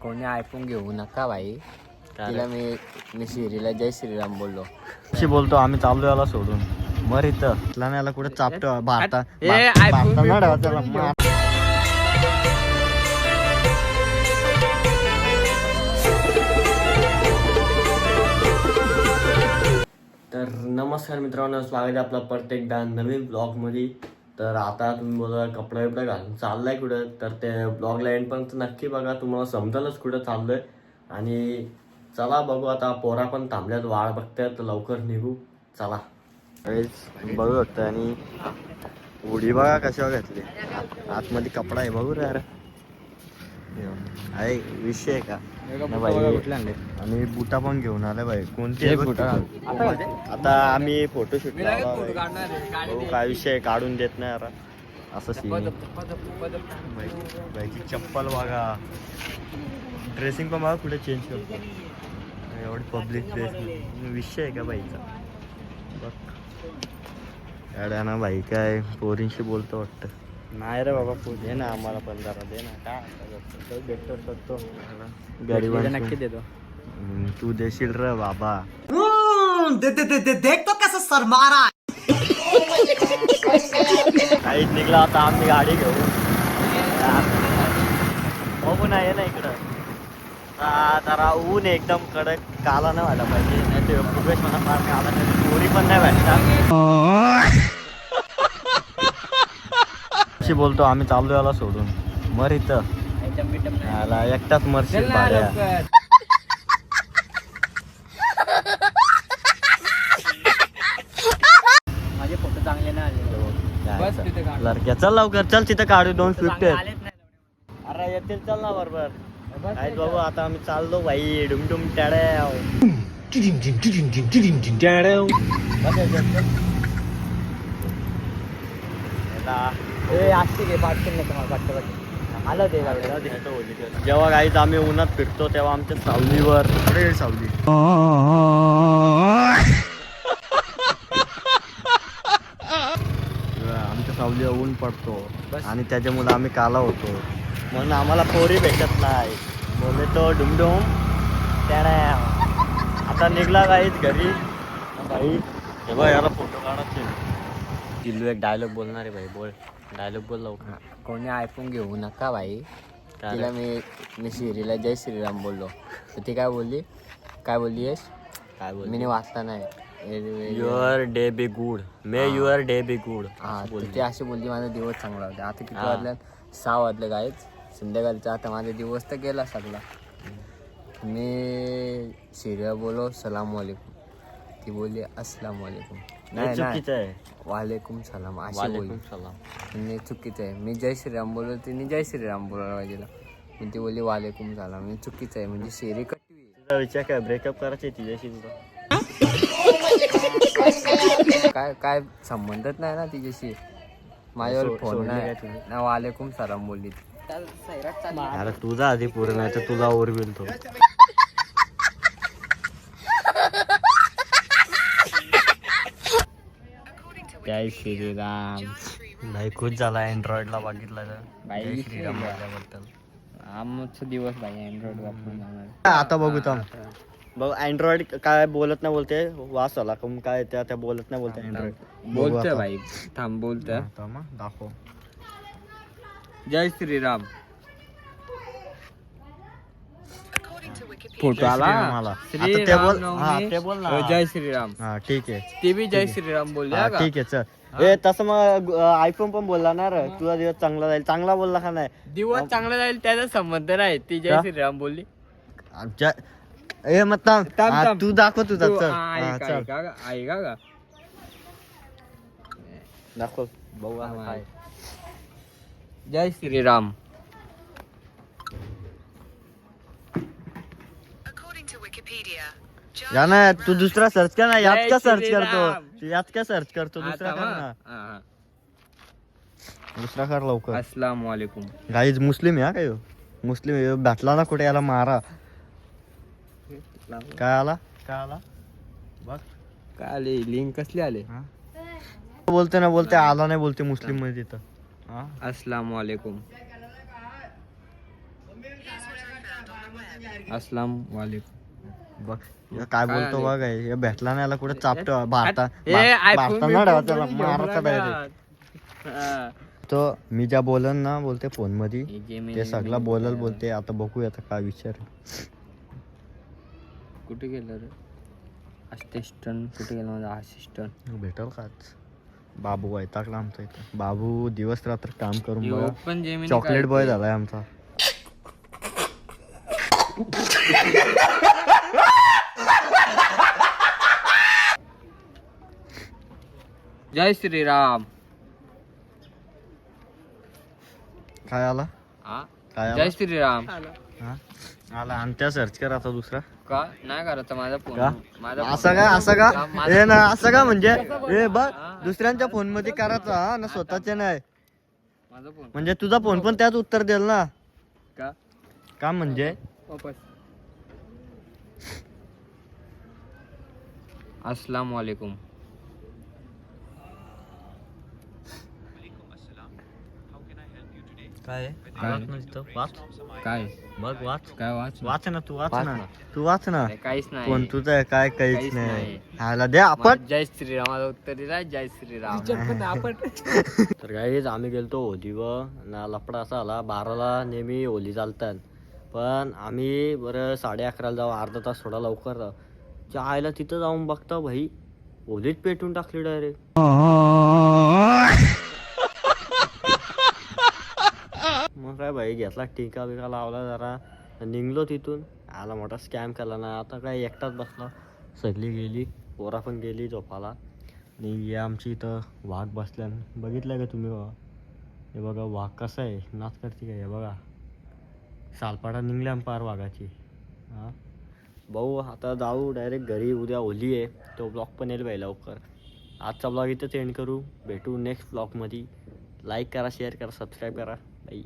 कोणी ऐकून घेऊ नका भाई. तिला मी श्रीला जय श्रीराम बोललो. अशी बोलतो आम्ही चाललो याला सोडून मर इथं याला कुठे चापतो भारता. तर नमस्कार मित्रांनो, स्वागत आहे आपला प्रत्येकदा नवीन ब्लॉगमध्ये. तर आता तुम्ही बोला कपडे बिपडे घालून चाललाय कुठं, तर ते ब्लॉगला एंड पण नक्की बघा, तुम्हाला समजालच कुठं चाललोय. आणि चला बघू, आता पोरा पण थांबल्यात, वाळ बघतायत, लवकर निघू. चला बघू शकतो. आणि उडी बघा कशावर घातली, आतमध्ये कपडा आहे बघू रे. यार आहे विषय आहे का भाई. आणि बुटा पण घेऊन आले भाई. कोणते बुटा? आता आम्ही फोटोशूट काय विषय काढून देत नाही यार, असं सीन. बाईची चप्पल बघा, ड्रेसिंग पण बघा कुठे चेंज करतो. एवढी पब्लिक प्लेस विषय आहे का बाईचा. बघ ना भाई, काय पोरींशी बोलतो वाटतं. नाही रे बाबा, दे ना आम्हाला पण जरा, दे ना. काय भेटतो करतो गरीब नक्की देतो. तू देशील रे बाबा. देख तो कसं सर मारा. काहीच निघला आता आम्ही गाडी घेऊ. बघू ना, ये ना इकडं. जरा ऊन एकदम कडक, काला नाही व्हायला पाहिजे, नाही ते फुगेश म्हणा फार काला नाही, पोरी पण नाही भेटणार. अशी बोलतो आम्ही चाललो याला सोडून मर इथं याला एकटाच मरशील भाड्या. माझे फोटो चांगले नाही लडक्या चल लवकर, चल तिथं काढू 2 स्विफ्ट. अरे येतील, चल ना बरोबर. काय बाबू, आता आम्ही चाललो भाई, डुमडुम टाड्या. जेव्हा गाईच आम्ही उन्हात फिरतो तेव्हा आमच्या सावलीवर सावली आमच्या सावलीवर ऊन पडतो आणि त्याच्यामुळे आम्ही काला होतो, म्हणून आम्हाला पोरी भेटत नाही. बोलले तो डुमडुम त्याने. आता निघला गाईच घरी भाई. तेव्हा याला फोटो काढायचे. दिल्लू एक डायलॉग बोलणार आहे भाई, बोल डायलॉग बोल लवकर. कोणी ऐकून घेऊ नका भाई. तिला मी श्रीला जय श्रीराम बोललो, तर ती काय बोलली यश? काय बोल? मी वाचता नाही. Your day be good, may your day be good. हा, ती अशी बोलली, माझा दिवस चांगला होता. आता किती वाजल्यात? 6 वाजले गायच संध्याकाळचा. आता माझा दिवस तर गेला सगळा. मी श्रीला बोलो सलाम वालेकुम, ती बोलली अस्सलाम वालेकुम. नाही चुकीचं आहे, वालेकुम सलाम अशी बोलली. मी चुकीचं आहे, मी जय श्रीराम बोललो, तिने जय श्रीराम बोलायला पाहिजे. मी ती बोलली वालेकुम सलाम, मी चुकीचं आहे. म्हणजे शेरी कटवी. तुझा विचार काय, ब्रेकअप करायची तिच्याशी तुझा? काय संबंधच नाही ना तिच्याशी. माझ्यावर फोन नाही, वालेकुम सलाम बोलली. अरे तुझा आधी पूर्ण आहे, तर तुला ओरविल तो. जय श्रीराम. नाही खुश झाला अँड्रॉइडला बघितलं जय श्रीराम बोलल्याबद्दल. आमचा दिवस भाई अँड्रॉइड वापरून जाणार. आता बघू थांब, बघ अँड्रॉइड काय बोलत नाही बोलते, वास आला का काय त्या बोलत नाही बोलते. अँड्रॉइड बोलतोय भाई, थांब बोलतोय. दाखव. जय श्रीराम. फोटो आला. ते बोल ना. जय श्रीराम. हा ठीक आहे, ते बी जय श्रीराम बोलले. ठीक आहे चल. ए तसं मग आयफोन पण बोलला ना रे, तुझा दिवस चांगला जाईल. चांगला बोलला का नाही? दिवस चांगला जाईल त्याचा संबंध नाही. ती जय श्रीराम बोलली. ए मतलब तू दाखव तुझा. चल ऐका का दाखव बघू. जय श्रीराम. या ना तू दुसरा सर्च कर ना, यात का सर्च करतो, यात का सर्च करतो, दुसरा कर ना. दुसरा कर लवकर. अस्सलाम वालेकुम. गाईज मुस्लिम आहे काय, मुस्लिम भेटला ना कुठे, याला मारा. काय आला बघ, काय आले लिंक कसली आले. बोलते ना बोलते आला नाही बोलते मुस्लिम मध्ये तिथं. अस्सलाम वालेकुम. अस्सलाम वालेकुम. बघ हे काय बोलतो आले? बघ हे भेटला नाही याला कुठे चापतो भारतात iPhone त्याला महाराष्ट्र डायरेक्ट तो मी ज्या बोलन ना बोलते फोन मध्ये ते सगळं बोलल बोलते. आता बघूया आता काय विचार. कुठे गेलं रे असिस्टंट? कुठे गेला माझा असिस्टंट? भेटल काच. बाबू वैतागला आमचा इथं. बाबू दिवस रात्र काम करून बघा ओपन जेमिनी चॉकलेट बॉय झालाय आमचा. जय श्रीराम. काय आला हा काय जय आला श्रीराम. हा? आला आणि त्या सर्च कर आता दुसरा. का नाही करायचं माझा फोन? का? माझा असं का हे ना असं का म्हणजे हे बघ दुसऱ्यांच्या फोन मध्ये करायचा हा ना स्वतःच्या नाही. माझा फोन म्हणजे तुझा फोन पण त्यात उत्तर देईल ना. का का म्हणजे वापस. अस्सलाम वालेकुम. काय वाच काय बघ वाच काय वाच वाच ना तू वाच वाच ना ना. तू वाच ना. अरे, काहीच नाही. फोन तुझा आहे काय काहीच काहीच नाही. नाही. हाला दे आपण. जय श्रीराम. माझं उत्तर दिला जय श्रीराम. तर गाईज आम्ही गेलतो होलीवर ना लपडा असा आला 12ला नेहमी होली चालतात पण आम्ही बरं 11:30 जाऊ अर्धा तास थोडा लवकर जाऊ. त्या आईला तिथं जाऊन बघता भाई होलीत पेटून टाकली डायरेक्ट. मग काय भाई घेतला टिका बिका लावला जरा निघलो तिथून. आला मोठा स्कॅम केला ना. आता काय एकटाच बसला. सगळी गेली पोरा पण गेली झोपाला. आणि हे आमची इथं वाघ बसल्या बघितलं का तुम्ही बाबा. हे बघा वाघ कसा आहे नाच करते काय. हे बघा सालपाटा निघल्या पार वाघाची. हां भाऊ आता जाऊ डायरेक्ट घरी. उद्या होली आहे तो ब्लॉग पण येईल भाई लवकर. आजचा ब्लॉग इथंच एंड करू. भेटू नेक्स्ट ब्लॉगमध्ये. लाईक करा शेअर करा सबस्क्राईब करा बाई.